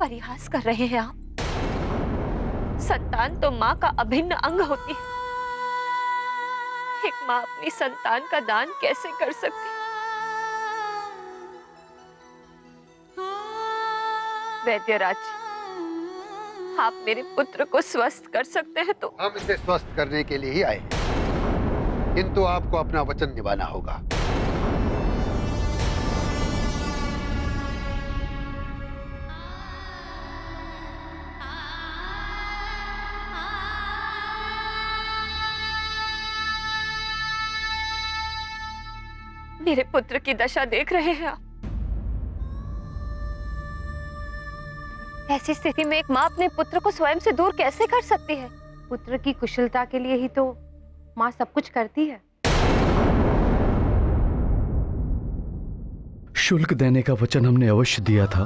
परिहास कर रहे हैं आप? संतान तो माँ का अभिन्न अंग होती है। एक माँ अपनी संतान का दान कैसे कर सकती है? वैद्यराज, आप मेरे पुत्र को स्वस्थ कर सकते हैं तो? हम इसे स्वस्थ करने के लिए ही आए हैं, किंतु आपको अपना वचन निभाना होगा। मेरे पुत्र की दशा देख रहे हैं आप? ऐसी स्थिति में एक माँ अपने पुत्र को स्वयं से दूर कैसे कर सकती है? पुत्र की कुशलता के लिए ही तो माँ सब कुछ करती है। शुल्क देने का वचन हमने अवश्य दिया था।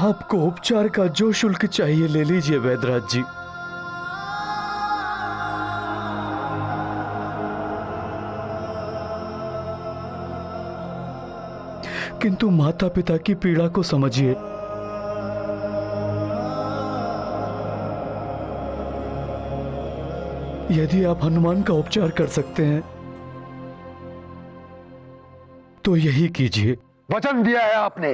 आपको उपचार का जो शुल्क चाहिए ले लीजिए वैद्यराज जी। किंतु माता पिता की पीड़ा को समझिए। यदि आप हनुमान का उपचार कर सकते हैं तो यही कीजिए। वचन दिया है आपने।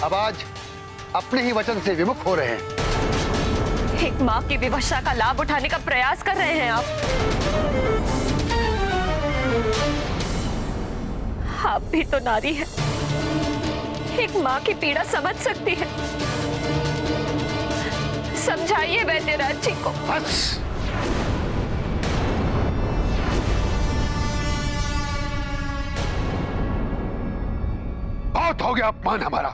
अब आज अपने ही वचन से विमुख हो रहे हैं। एक माँ की विवशता का लाभ उठाने का प्रयास कर रहे हैं आप भी तो नारी हैं। एक माँ की पीड़ा समझ सकती है। समझाइए वैद्यराज जी को। बस बहुत हो गया अपमान हमारा।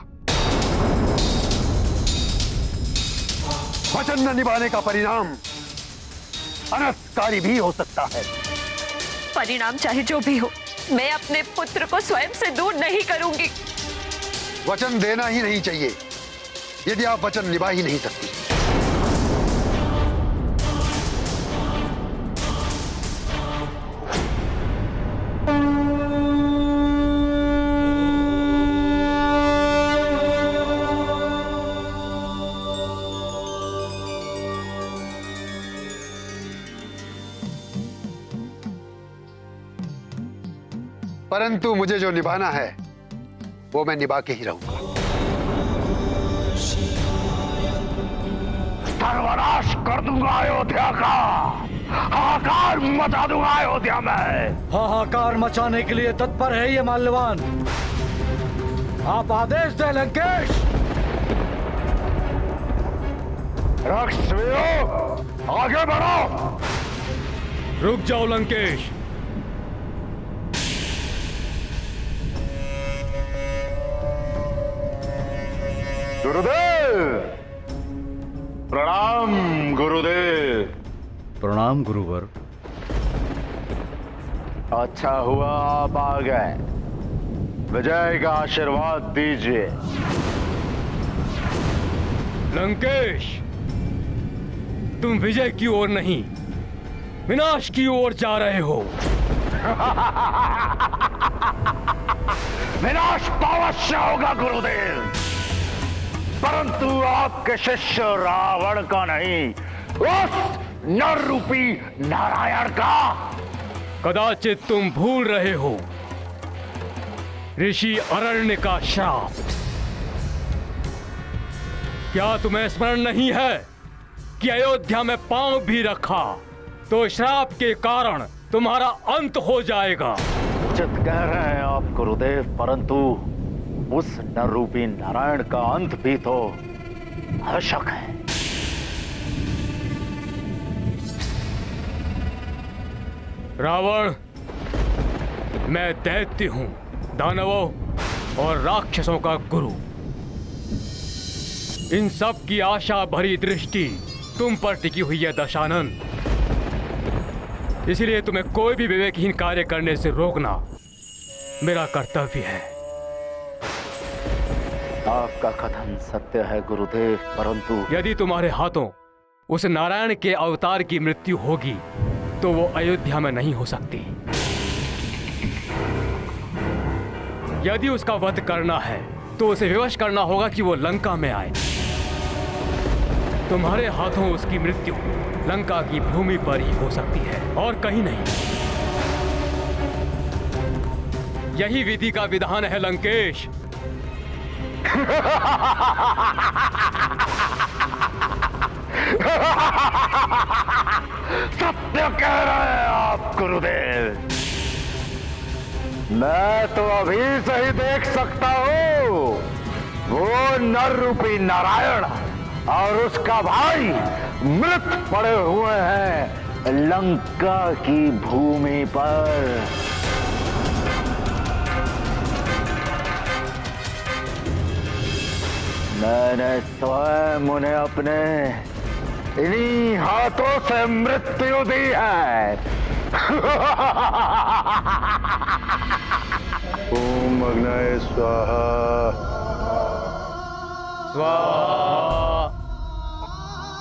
वचन न निभाने का परिणाम अनर्थकारी भी हो सकता है। परिणाम चाहे जो भी हो, मैं अपने पुत्र को स्वयं से दूर नहीं करूंगी। वचन देना ही नहीं चाहिए यदि आप वचन निभा ही नहीं सकती। परंतु मुझे जो निभाना है वो मैं निभा के ही रहूंगा। सर्वनाश कर दूंगा अयोध्या का, हाहाकार मचा दूंगा अयोध्या में। हाहाकार मचाने के लिए तत्पर है ये माल्यवान। आप आदेश दें लंकेश। राक्षसवीरों आगे बढ़ो। रुक जाओ लंकेश। गुरुदेव प्रणाम। गुरुदेव प्रणाम गुरुवर। अच्छा हुआ आप आ गए। विजय का आशीर्वाद दीजिए। लंकेश, तुम विजय की ओर नहीं विनाश की ओर जा रहे हो। विनाश तो अवश्य होगा गुरुदेव, परंतु आपके शिष्य रावण का नहीं, उस नर रूपी नारायण का। कदाचित तुम भूल रहे हो ऋषि अरण्य का श्राप। क्या तुम्हें स्मरण नहीं है कि अयोध्या में पांव भी रखा तो श्राप के कारण तुम्हारा अंत हो जाएगा। उचित कह रहे हैं आप गुरुदेव, परंतु उस नर रूपी नारायण का अंत भी तो आवश्यक है। रावण, मैं दैत्य हूं, दानवों और राक्षसों का गुरु। इन सब की आशा भरी दृष्टि तुम पर टिकी हुई है दशानन। इसलिए तुम्हें कोई भी विवेकहीन कार्य करने से रोकना मेरा कर्तव्य है। आपका कथन सत्य है गुरुदेव, परंतु यदि तुम्हारे हाथों उस नारायण के अवतार की मृत्यु होगी तो वो अयोध्या में नहीं हो सकती। यदि उसका वध करना है तो उसे विवश करना होगा कि वो लंका में आए। तुम्हारे हाथों उसकी मृत्यु लंका की भूमि पर ही हो सकती है और कहीं नहीं। यही विधि का विधान है लंकेश। सत्य कह रहे हैं आप गुरुदेव। मैं तो अभी से ही देख सकता हूं वो नर रूपी नारायण और उसका भाई मृत पड़े हुए हैं लंका की भूमि पर। मैंने स्वयं उन्हें अपने इन्हीं हाथों से मृत्यु दी है। ओम अग्नये स्वाहा। स्वाहा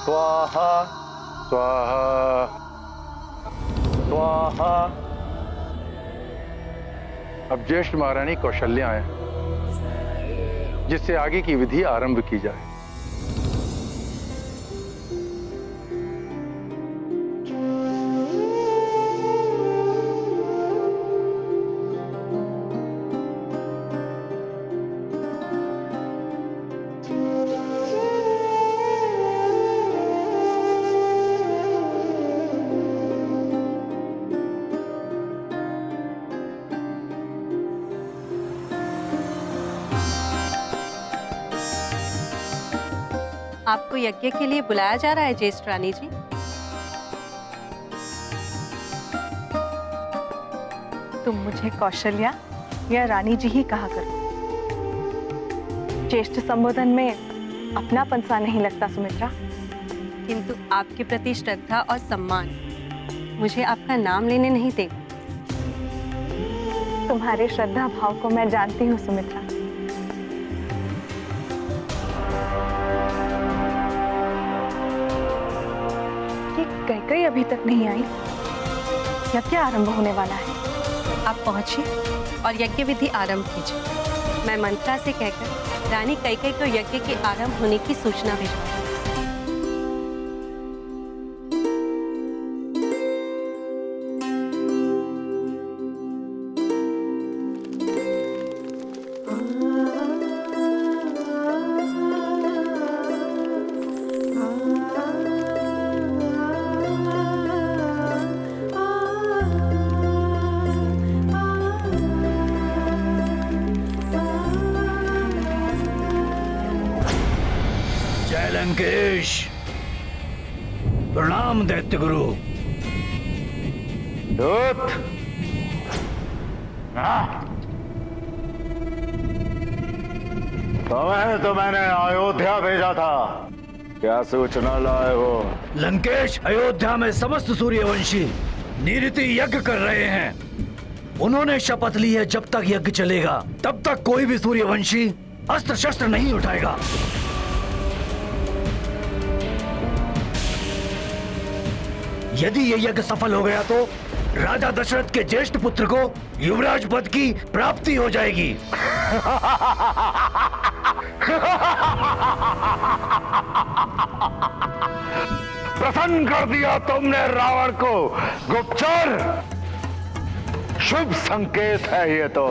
स्वाहा स्वाहा स्वाहा। अब ज्येष्ठ महारानी कौशल्या आए, जिससे आगे की विधि आरंभ की जाए। आपको यज्ञ के लिए बुलाया जा रहा है ज्येष्ठ रानी जी। तुम मुझे कौशल्या या रानी जी ही कहा करो। ज्येष्ठ संबोधन में अपनापन सा नहीं लगता सुमित्रा। किंतु आपके प्रति श्रद्धा और सम्मान मुझे आपका नाम लेने नहीं देगा। तुम्हारे श्रद्धा भाव को मैं जानती हूँ सुमित्रा। कैकई अभी तक नहीं आई, यज्ञ आरंभ होने वाला है। आप पहुंचिए और यज्ञ विधि आरंभ कीजिए। मैं मंत्रा से कहकर रानी कैकई को यज्ञ के आरंभ होने की सूचना भेजूंगी। लंकेश, प्रणाम दैत्य गुरु। दूत, तुम्हें तो मैंने अयोध्या भेजा था, क्या सूचना लाए हो? लंकेश, अयोध्या में समस्त सूर्यवंशी निरति यज्ञ कर रहे हैं। उन्होंने शपथ ली है जब तक यज्ञ चलेगा तब तक कोई भी सूर्यवंशी अस्त्र शस्त्र नहीं उठाएगा। यदि ये यज्ञ सफल हो गया तो राजा दशरथ के ज्येष्ठ पुत्र को युवराज पद की प्राप्ति हो जाएगी। प्रसन्न कर दिया तुमने रावण को गुप्तचर। शुभ संकेत है ये तो।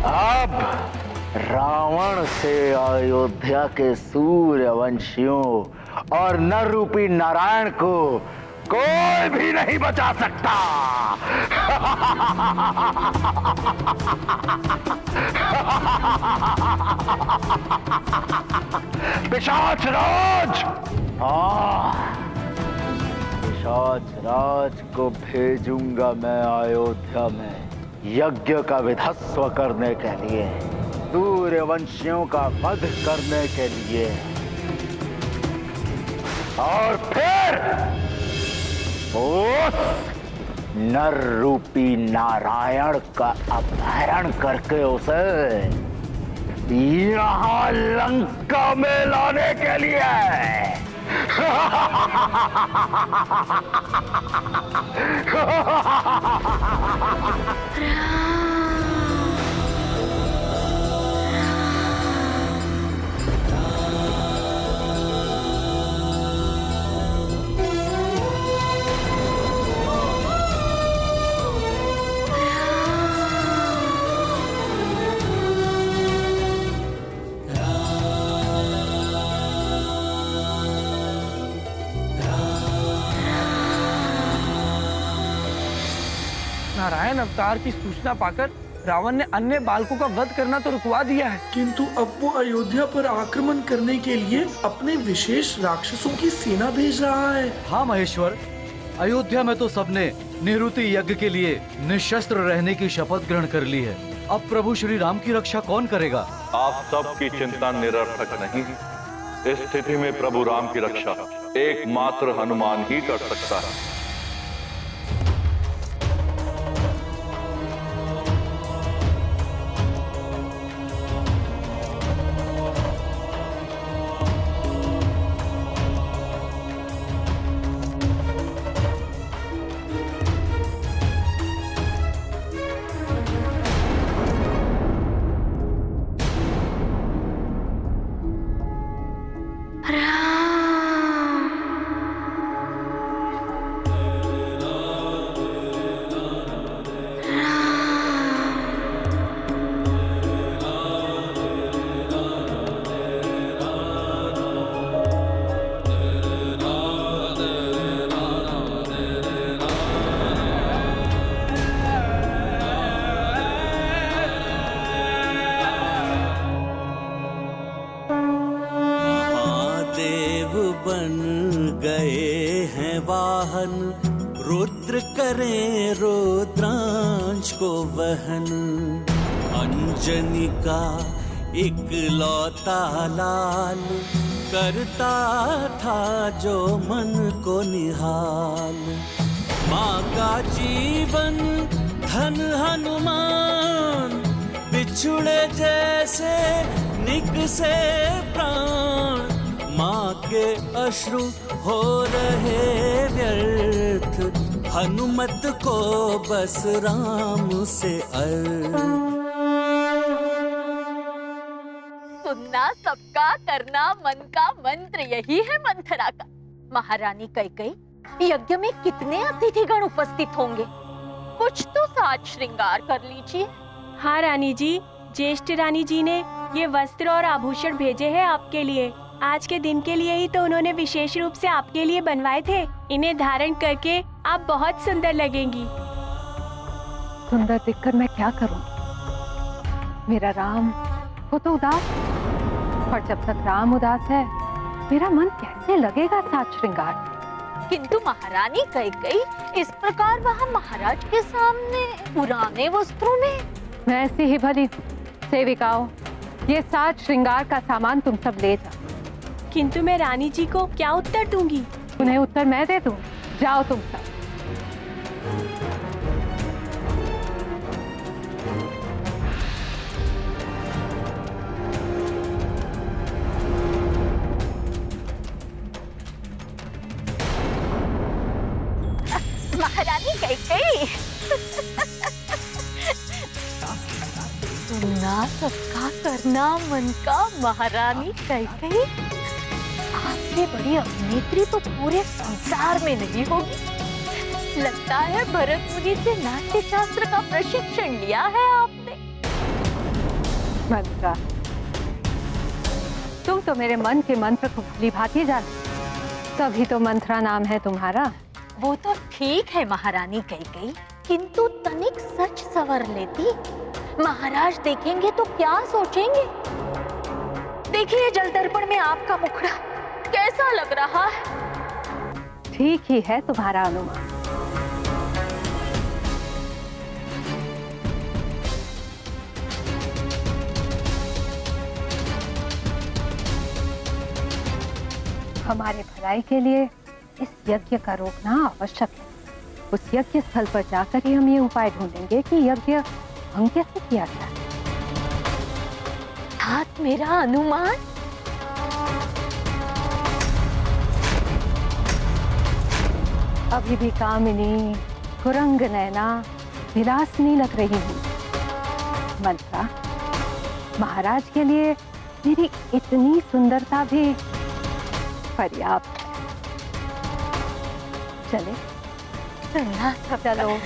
अब रावण से अयोध्या के सूर्यवंशियों और नर रूपी नारायण को कोई भी नहीं बचा सकता। पिशाच राज, पिशाच राज को भेजूंगा मैं अयोध्या में यज्ञ का विध्वंस करने के लिए, सूर्यवंशियों का वध करने के लिए, और फिर उस नर रूपी नारायण का अपहरण करके उसे यहाँ लंका में लाने के लिए नारायण अवतार की सूचना पाकर रावण ने अन्य बालकों का वध करना तो रुकवा दिया है, किंतु अब वो अयोध्या पर आक्रमण करने के लिए अपने विशेष राक्षसों की सेना भेज रहा है। हाँ महेश्वर, अयोध्या में तो सबने निवृत्ति यज्ञ के लिए निशस्त्र रहने की शपथ ग्रहण कर ली है। अब प्रभु श्री राम की रक्षा कौन करेगा? आप सबकी चिंता निरर्थक नहीं। इस स्थिति में प्रभु राम की रक्षा एकमात्र हनुमान ही कर सकता है। रुद्र करें रुद्रांश को वहन, अंजनी का इकलौता लाल करता था जो मन को निहाल। माँ का जीवन धन हनुमान, बिछुड़े जैसे निकसे प्राण। माँ के अश्रु हो रहे व्यर्थ, हनुमत को बस राम से सुनना सबका, करना मन का मंत्र, यही है मंथरा का। महारानी कैकेयी, यज्ञ में कितने अतिथिगण उपस्थित होंगे? कुछ तो साज श्रृंगार कर लीजिए। हाँ रानी जी, ज्येष्ठ रानी जी ने ये वस्त्र और आभूषण भेजे हैं आपके लिए। आज के दिन के लिए ही तो उन्होंने विशेष रूप से आपके लिए बनवाए थे। इन्हें धारण करके आप बहुत सुंदर लगेंगी। सुंदर दिखकर मैं क्या करूं? मेरा राम वो तो उदास, और जब तक राम उदास है मेरा मन कैसे लगेगा साज श्रृंगार? किंतु महारानी कैकेयी, इस प्रकार वहाँ महाराज के सामने पुराने वस्त्रों में। मैं ऐसी ही भली सेविकाओं, ये साज श्रृंगार का सामान तुम सब ले जाओ। किंतु मैं रानी जी को क्या उत्तर दूंगी? उन्हें उत्तर मैं दे दूं। जाओ तुम सब। महारानी कैकेयी, सुनना सबका, करना मन का। महारानी कैकेयी, आपसे बड़ी अभिनेत्री तो पूरे संसार में नहीं होगी। लगता है भरत मुनि से नाट्य शास्त्र का प्रशिक्षण लिया है आपने। मंत्रा, तुम तो मेरे मन के मंत्र को भली भांति जानते, तभी तो मंत्रा नाम है तुम्हारा। वो तो ठीक है महारानी कैकेयी, किंतु तनिक सच सवर लेती। महाराज देखेंगे तो क्या सोचेंगे? देखिए जल दर्पण में आपका मुखड़ा कैसा लग रहा है? ठीक ही है तुम्हारा अनुमान। हमारे भलाई के लिए इस यज्ञ का रोकना आवश्यक है। उस यज्ञ स्थल पर जाकर ही हम ये उपाय ढूंढेंगे कि यज्ञ भंग कैसे किया गया। हाथ मेरा अनुमान। अभी भी कामिनी, कुरंग नैना, विलासनी लग रही हूँ। मंत्रा, महाराज के लिए मेरी इतनी सुंदरता भी पर्याप्त है। चले? सुनना सब चलो।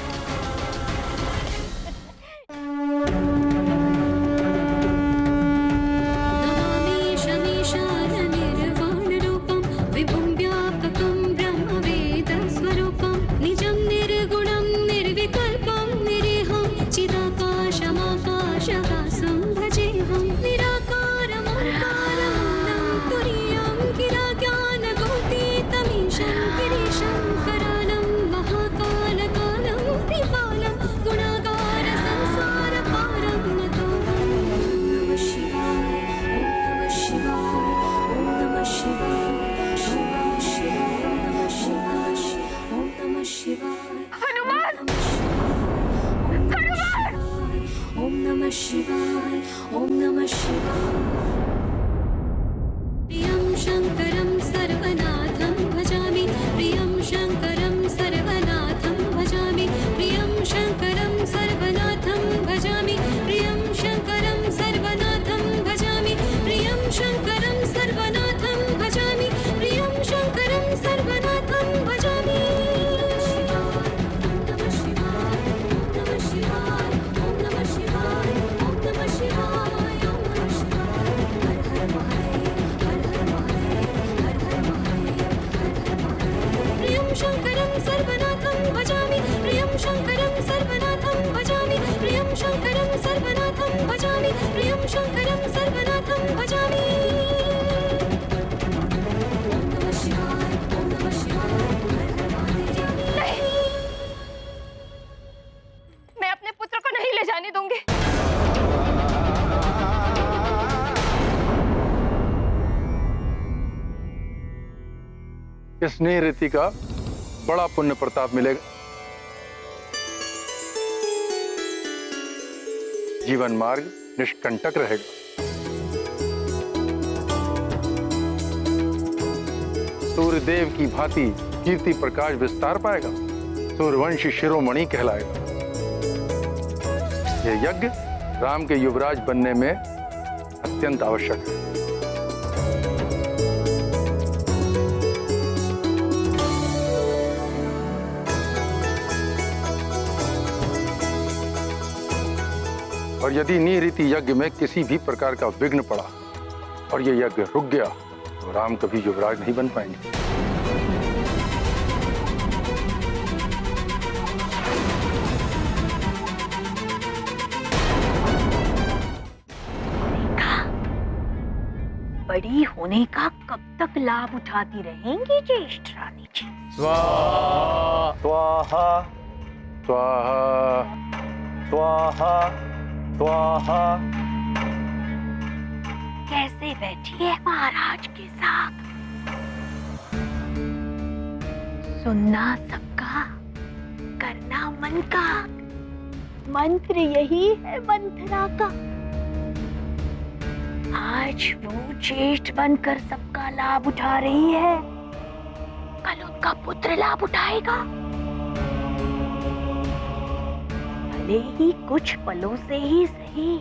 इस नीति का बड़ा पुण्य प्रताप मिलेगा। जीवन मार्ग निष्कंटक रहेगा। सूर्यदेव की भांति कीर्ति प्रकाश विस्तार पाएगा। सूर्यवंशी शिरोमणि कहलाएगा। यह यज्ञ राम के युवराज बनने में अत्यंत आवश्यक है। और यदि निरीति यज्ञ में किसी भी प्रकार का विघ्न पड़ा और यह यज्ञ रुक गया तो राम कभी युवराज नहीं बन पाएंगे। बड़ी होने का कब तक लाभ उठाती रहेंगी ज्येष्ठ रानी जी? स्वाहा स्वाहा स्वाहा स्वाहा स्वाहा। कैसे बैठी है महाराज के साथ? सुनना सबका, करना मन का। मंत्र यही है मंथरा का। आज वो ज्येष्ठ बनकर सबका लाभ उठा रही है, कल उनका पुत्र लाभ उठाएगा। भले ही कुछ पलों से ही सही,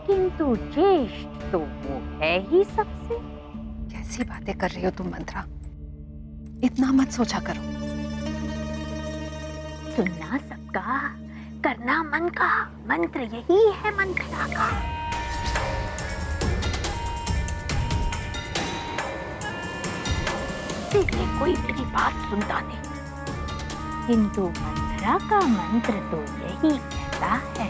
किंतु ज्येष्ठ तो वो है ही सबसे। कैसी बातें कर रही हो तुम मंत्रा? इतना मत सोचा करो। सुनना सबका, करना मन का। मंत्र यही है मंथरा का। देखिए कोई मेरी बात सुनता नहीं, किंतु मंथरा का मंत्र तो यही कहता है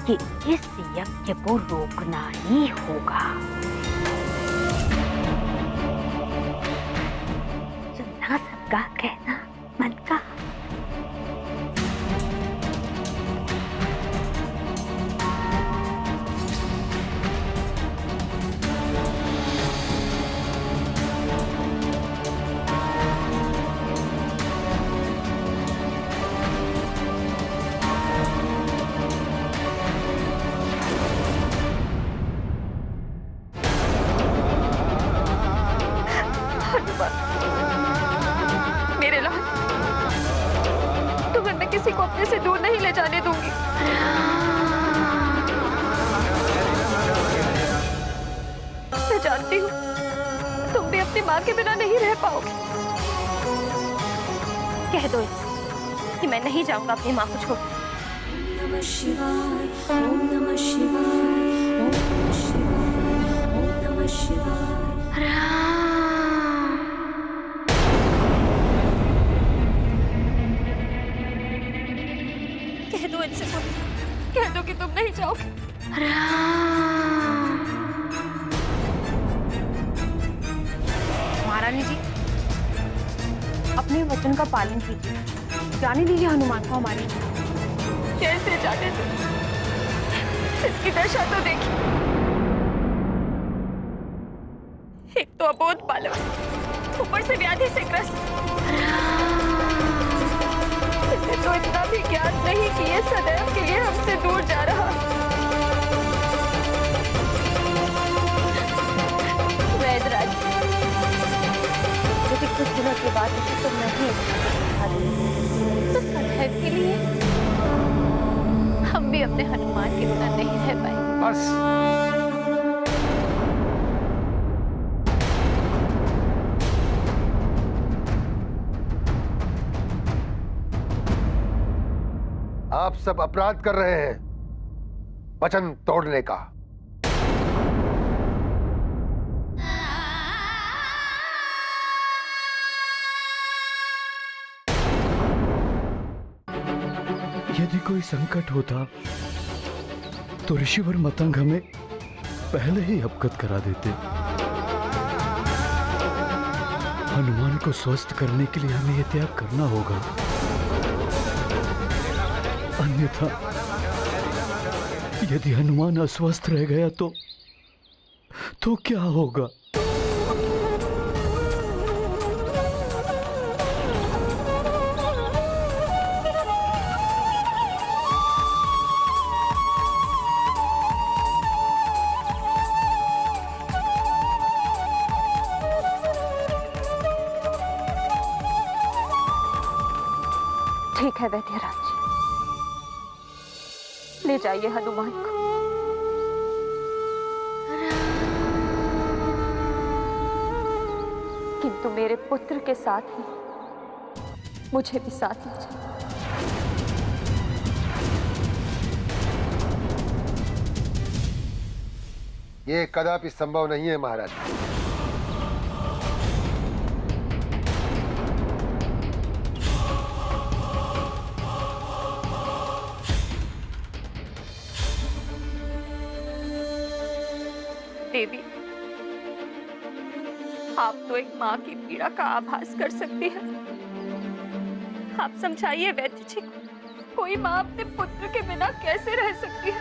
कि इस यज्ञ को रोकना ही होगा। सुनना सबका, कहना मन का। किसी को अपने से दूर नहीं ले जाने दूंगी। मैं जानती हूँ तुम भी अपनी माँ के बिना नहीं रह पाओगे। कह दो इसे कि मैं नहीं जाऊंगा अपनी माँ को छोड़। नमः शिवाय, ओम नमः शिवाय, ओम नमः शिवाय, ओम नमः शिवाय। कह दो इनसे, कह दो कि तुम नहीं जाओगे। महारानी जी, अपने वचन का पालन कीजिए, जाने दीजिए हनुमान को हमारे। कैसे जाने दो? इसकी दशा तो देखिए। एक तो अबोध बालक, ऊपर से व्याधि से ग्रस्त। इसे तो इतना भी ज्ञात नहीं कि ये सदैव के लिए हमसे दूर जा रहा। वैदराज, यदि कुछ दिनों के बाद इसे तुम नहीं तो सदैव के लिए हम भी अपने हनुमान के बिना नहीं रह पाए। बस आप सब अपराध कर रहे हैं वचन तोड़ने का। यदि कोई संकट होता तो ऋषिवर मतंग हमें पहले ही अवगत करा देते। हनुमान को स्वस्थ करने के लिए हमें यह त्याग करना होगा, अन्यथा यदि हनुमान अस्वस्थ रह गया तो क्या होगा? ठीक है वैद्यराज, ले जाइए हनुमान को। किंतु मेरे पुत्र के साथ ही मुझे भी साथ ले जाइए। ये कदापि संभव नहीं है महाराज। देवी, आप तो एक माँ की पीड़ा का आभास कर सकती हैं। आप समझाइए वैद्य जी को, कोई माँ अपने पुत्र के बिना कैसे रह सकती है?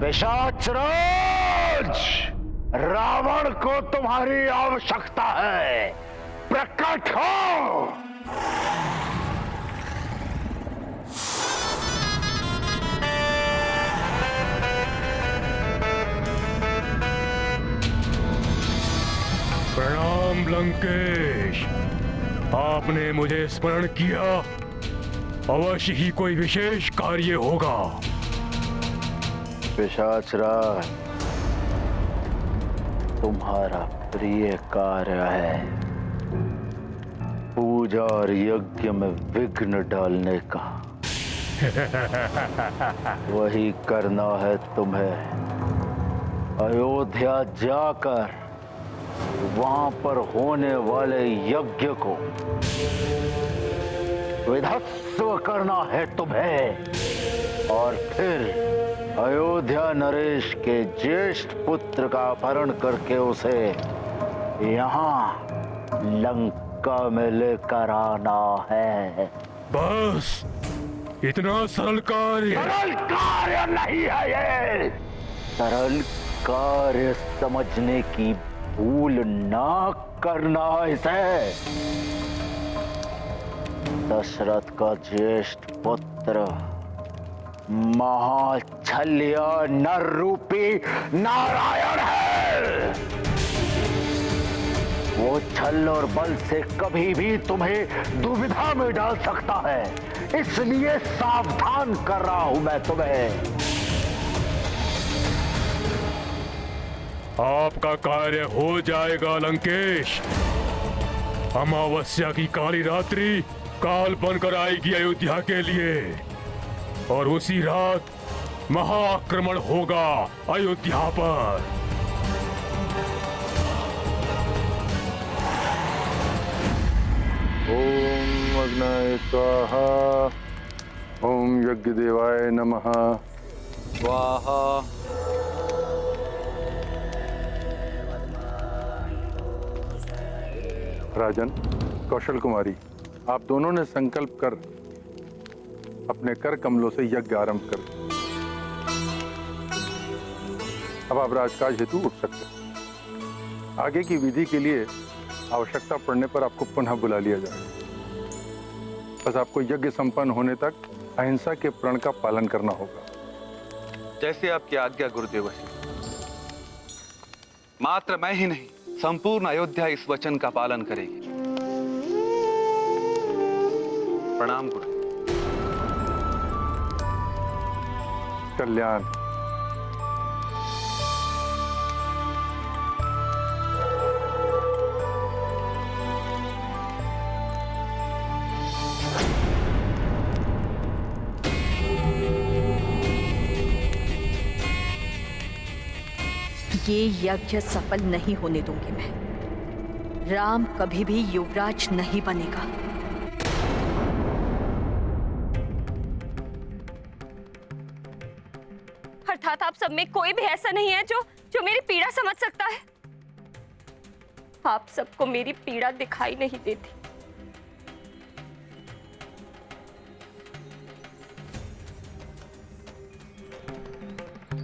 पिशाचराज, रावण को तुम्हारी आवश्यकता है, प्रकट हो। प्रणाम लंकेश, आपने मुझे स्मरण किया। अवश्य ही कोई विशेष कार्य होगा। पिशाचराज, तुम्हारा प्रिय कार्य है पूजा और यज्ञ में विघ्न डालने का। वही करना है तुम्हें। अयोध्या जाकर वहां पर होने वाले यज्ञ को विध्वंस करना है तुम्हें, और फिर अयोध्या नरेश के ज्येष्ठ पुत्र का अपहरण करके उसे यहाँ लंका में लेकर आना है। बस इतना सरल कार्य? सरल कार्य नहीं है ये। सरल कार्य समझने की भूल ना करना इसे। दशरथ का ज्येष्ठ पुत्र महाछल्य नर रूपी नारायण है। वो छल और बल से कभी भी तुम्हें दुविधा में डाल सकता है, इसलिए सावधान कर रहा हूं मैं तुम्हें। आपका कार्य हो जाएगा लंकेश। अमावस्या की काली रात्रि काल बनकर आएगी अयोध्या के लिए और उसी रात महाआक्रमण होगा अयोध्या पर। ओम अग्नाय स्वाहा, ओम यज्ञ देवाय नमः स्वाहा। राजन, कौशल कुमारी, आप दोनों ने संकल्प कर अपने कर कमलों से यज्ञ आरंभ कर। अब आप राजकाज हेतु उठ सकते हैं। आगे की विधि के लिए आवश्यकता पड़ने पर आपको पुनः बुला लिया जाएगा। बस आपको यज्ञ संपन्न होने तक अहिंसा के प्रण का पालन करना होगा। जैसे आपकी आज्ञा गुरुदेव। मात्र मैं ही नहीं, संपूर्ण अयोध्या इस वचन का पालन करेगी। प्रणाम गुरु। कल्याण। ये यज्ञ सफल नहीं होने दूंगी मैं। राम कभी भी युवराज नहीं बनेगा। अर्थात आप सब में कोई भी ऐसा नहीं है जो मेरी पीड़ा समझ सकता है। आप सबको मेरी पीड़ा दिखाई नहीं देती।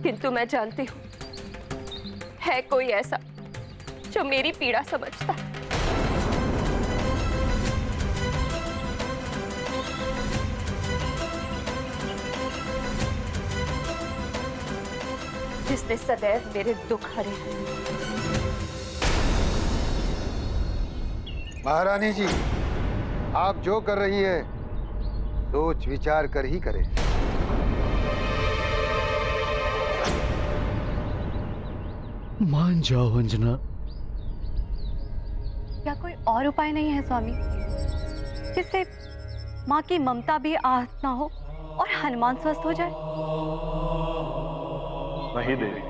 किंतु मैं जानती हूं है कोई ऐसा जो मेरी पीड़ा समझता है। जिसने सदैव मेरे दुख हरे हैं। महारानी जी, आप जो कर रही है सोच विचार कर ही करें। मान जाओ अंजना। क्या कोई और उपाय नहीं है स्वामी, जिससे माँ की ममता भी आहत ना हो और हनुमान स्वस्थ हो जाए? नहीं देवी,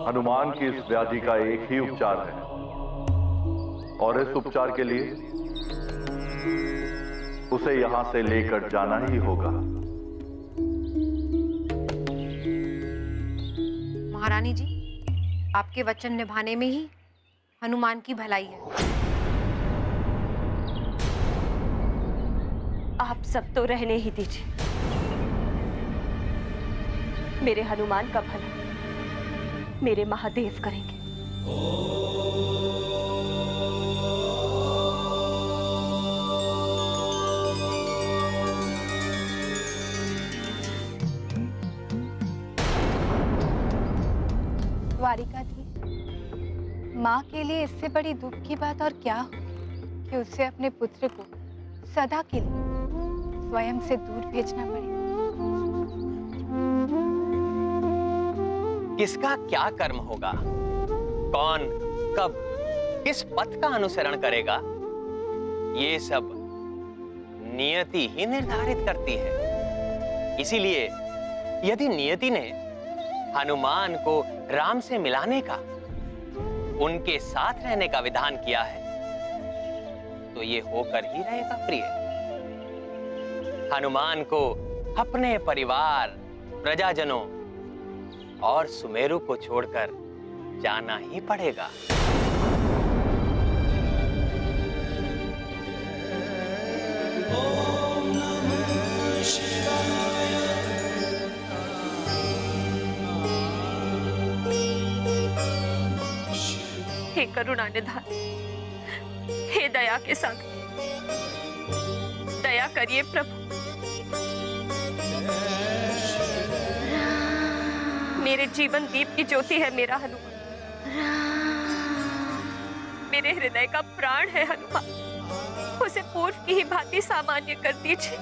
हनुमान की इस व्याधि का एक ही उपचार है और इस उपचार के लिए उसे यहां से लेकर जाना ही होगा। महारानी जी, आपके वचन निभाने में ही हनुमान की भलाई है। आप सब तो रहने ही दीजिए। मेरे हनुमान का भला मेरे महादेव करेंगे। द्वारिकाधीश, माँ के लिए इससे बड़ी दुख की बात और क्या हो कि उसे अपने पुत्र को सदा के लिए स्वयं से दूर भेजना पड़े। किसका क्या कर्म होगा, कौन कब किस पथ का अनुसरण करेगा, ये सब नियति ही निर्धारित करती है। इसीलिए यदि नियति ने हनुमान को राम से मिलाने का, उनके साथ रहने का विधान किया है, तो ये होकर ही रहेगा प्रिय। हनुमान को अपने परिवार, प्रजाजनों और सुमेरु को छोड़कर जाना ही पड़ेगा। हे करुणा निधान, दया के संग। दया करिए प्रभु। मेरे जीवन दीप की ज्योति है मेरा हनुमान। मेरे हृदय का प्राण है हनुमान। उसे पूर्व की ही भांति सामान्य कर दीजिए,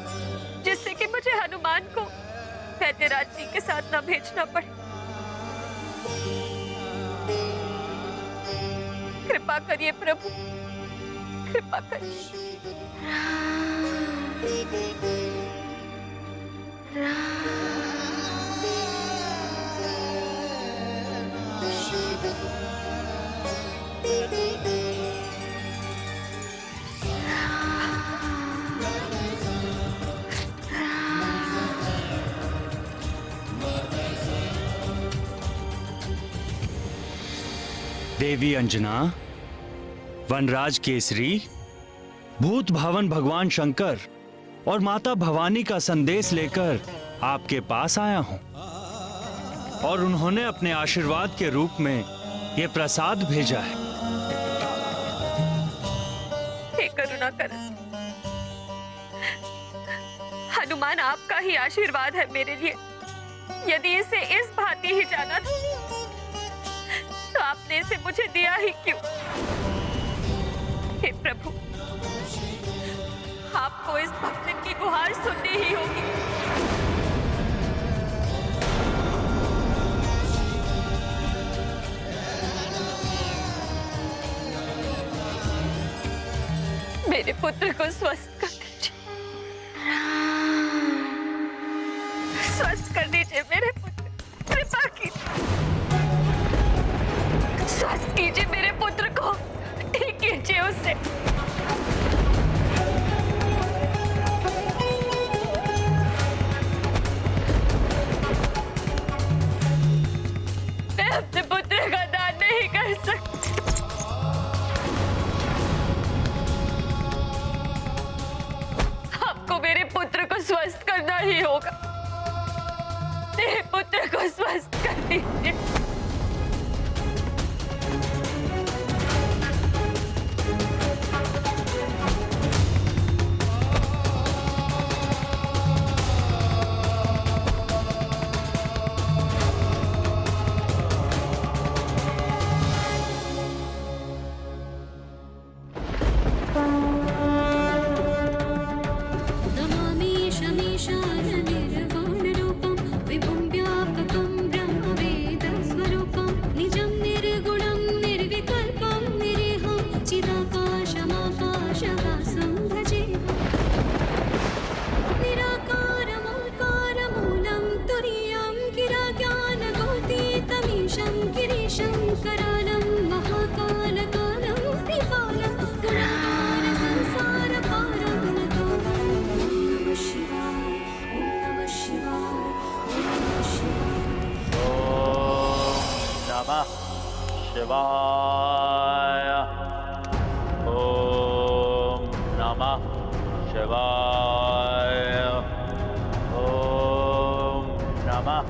जिससे कि मुझे हनुमान को वैद्यराज जी के साथ न भेजना पड़े। कृपा करिए प्रभु, कृपा करिए। देवी अंजना, वनराज केसरी, भूत भावन भगवान शंकर और माता भवानी का संदेश लेकर आपके पास आया हूं और उन्होंने अपने आशीर्वाद के रूप में ये प्रसाद भेजा है। हे करुणा कर, हनुमान आपका ही आशीर्वाद है मेरे लिए। यदि इसे इस भांति ही जाना था तो आपने इसे मुझे दिया ही क्यों? हे प्रभु, आपको इस भक्त की गुहार सुननी ही होगी। मेरे पुत्र को स्वस्थ कर दीजिए, स्वस्थ कर दीजिए मेरे पुत्र, कृपा कीजिए। स्वस्थ कीजिए मेरे पुत्र को, ठीक कीजिए उसे। मैं अपने पुत्र का दान नहीं कर सकती। आपको मेरे पुत्र को स्वस्थ करना ही होगा। मेरे पुत्र को स्वस्थ कर दीजिए। शिवाय। ओम नमः शिवाय। ओम नमः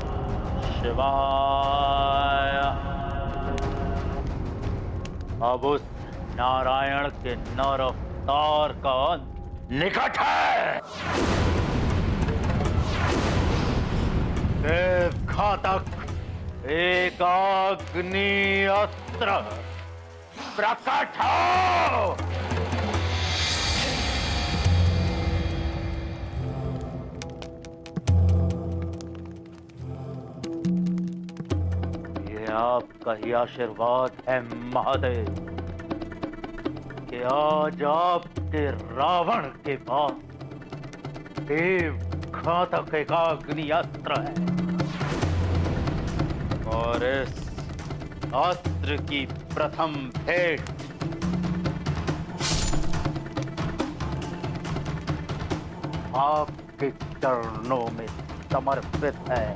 शिवाय। अब उस नारायण के नर अवतार का अंत निकट है। देव घातक एक अग्नि अस्त्र प्रकट हो। ये आपका ही आशीर्वाद है महादेव कि आज आपके रावण के पास देव घातक एक अग्नि अस्त्र है और इस अस्त्र की प्रथम भेंट आपके चरणों में समर्पित है।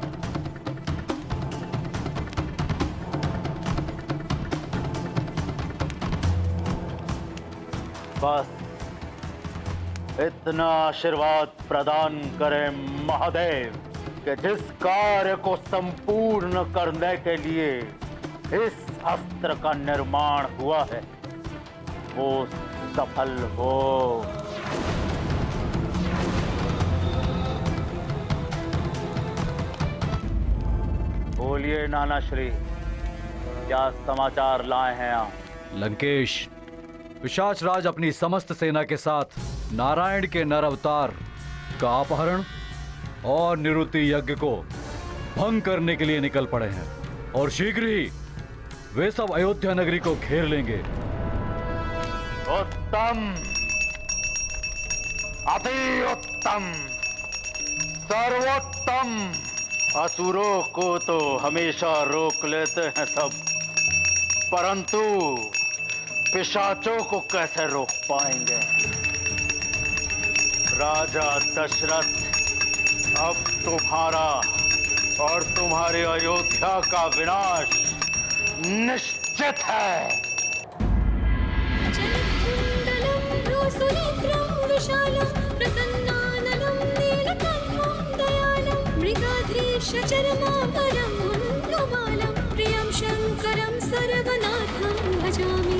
बस इतना आशीर्वाद प्रदान करें महादेव कि जिस कार्य को संपूर्ण करने के लिए इस अस्त्र का निर्माण हुआ है वो सफल हो। बोलिए नाना श्री, क्या समाचार लाए हैं आप? लंकेश, पिशाच राज अपनी समस्त सेना के साथ नारायण के नर अवतार का अपहरण और निवृत्ति यज्ञ को भंग करने के लिए निकल पड़े हैं और शीघ्र ही वे सब अयोध्या नगरी को घेर लेंगे। उत्तम, अति उत्तम, सर्वोत्तम। असुरों को तो हमेशा रोक लेते हैं सब, परंतु पिशाचों को कैसे रोक पाएंगे? राजा दशरथ, अब तुम्हारा और तुम्हारी अयोध्या का विनाश निश्चित है। चरमाभरं मुण्डमालं प्रियं शङ्करं सर्वनाथं भजामि।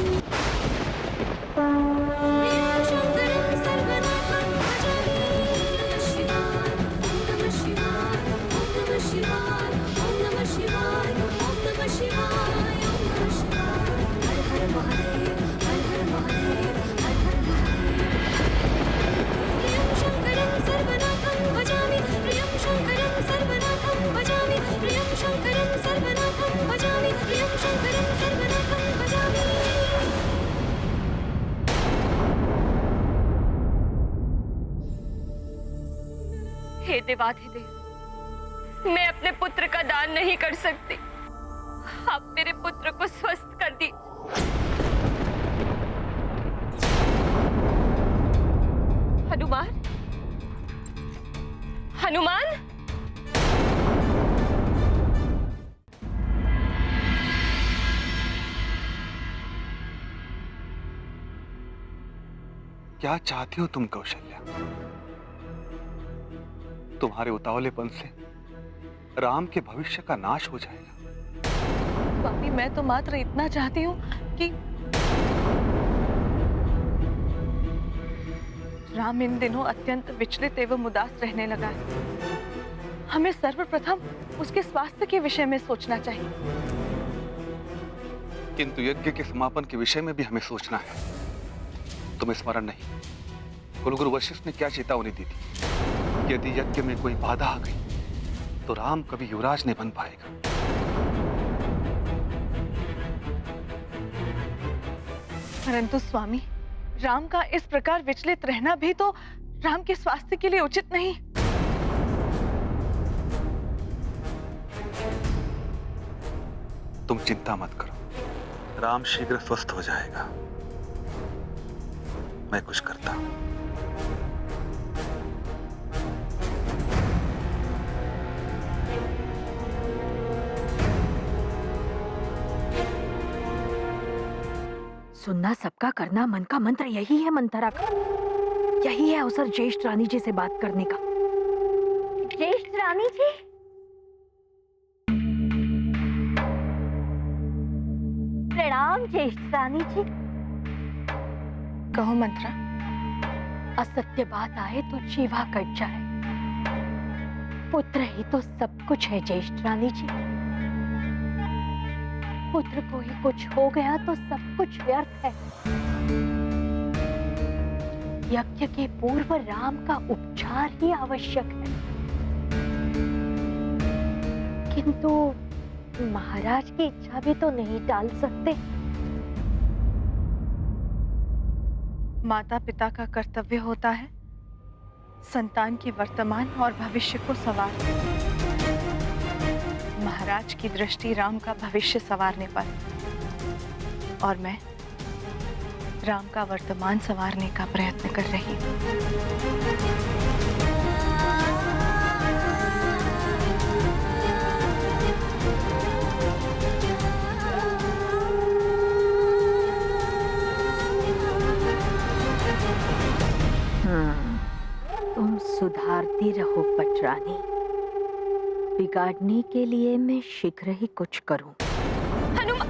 प्रियं शङ्करं सर्वनाथं भजामि। नमः शिवाय, ॐ नमः शिवाय, ॐ नमः शिवाय, ॐ नमः शिवाय, ॐ नमः शिवाय, ॐ नमः शिवाय। हर हर महादेव, हर हर महादेव, हर हर महादेव। प्रियं शङ्करं सर्वनाथं भजामि। प्रियं शङ्करं सर्वनाथं भजामि। प्रियं शङ्करं सर्वनाथं भजामि। प्रियं शङ्करं सर्वनाथं भजामि। हे देवाधिदेव, मैं अपने पुत्र का दान नहीं कर सकती। आप मेरे पुत्र को स्वस्थ कर दी। हनुमान, हनुमान, क्या चाहती हो तुम कौशल्या? तुम्हारे उतावलेपन से राम के भविष्य का नाश हो जाएगा। स्वामी, मैं तो मात्र इतना चाहती हूँ कि राम इन दिनों अत्यंत विचलित एवं उदास रहने लगा है। हमें सर्वप्रथम उसके स्वास्थ्य के विषय में सोचना चाहिए। किंतु यज्ञ के समापन के विषय में भी हमें सोचना है। तुम्हें स्मरण नहीं, कुलगुरु वशिष्ठ ने क्या चेतावनी दी थी? यदि यज्ञ में कोई बाधा आ गई तो राम कभी युवराज नहीं बन पाएगा। परंतु स्वामी, राम का इस प्रकार विचलित रहना भी तो राम के स्वास्थ्य के लिए उचित नहीं। तुम चिंता मत करो, राम शीघ्र स्वस्थ हो जाएगा। मैं कुछ करता हूं। सुनना सबका, करना मन का मंत्र यही है मंथरा का। यही है अवसर ज्येष्ठ रानी जी से बात करने का। ज्येष्ठ रानी जी, प्रणाम ज्येष्ठ रानी जी। कहो मंत्रा। असत्य बात आए तो जीवा कट जाए। पुत्र ही तो सब कुछ है ज्येष्ठ रानी जी। पुत्र को ही कुछ हो गया तो सब कुछ व्यर्थ है। यज्ञ के पूर्व राम का उपचार ही आवश्यक है। किंतु महाराज की इच्छा भी तो नहीं टाल सकते। माता पिता का कर्तव्य होता है संतान की वर्तमान और भविष्य को संवारना। महाराज की दृष्टि राम का भविष्य संवारने पर, और मैं राम का वर्तमान संवारने का प्रयत्न कर रही हूँ। तुम सुधारती रहो पटरानी। बिगाड़ने के लिए मैं शीघ्र ही कुछ करूं। हनुमान,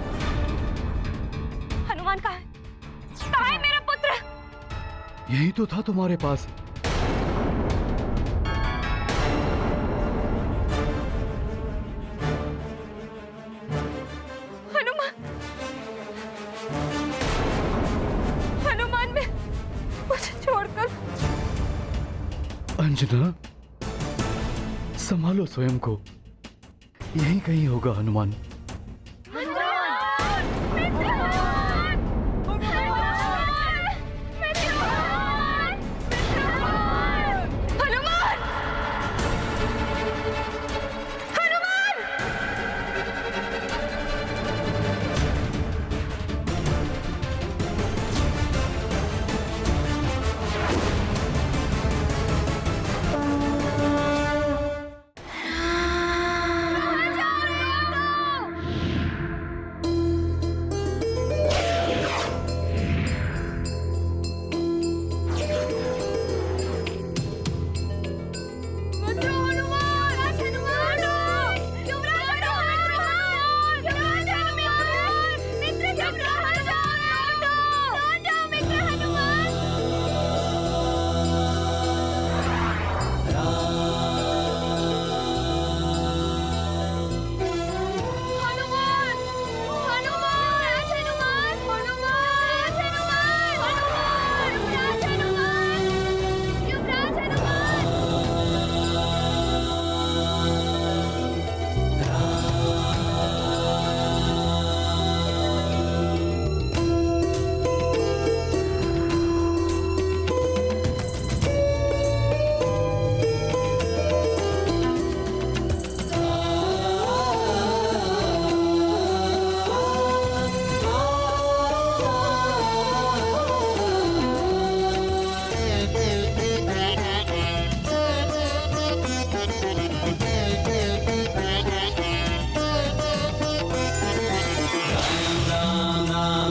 हनुमान कहाँ है? कहाँ है मेरा पुत्र? यही तो था तुम्हारे पास। हनुमान में मुझे छोड़कर। अंजना, संभालो स्वयं को, यहीं कहीं होगा हनुमान।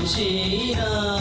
श्री राम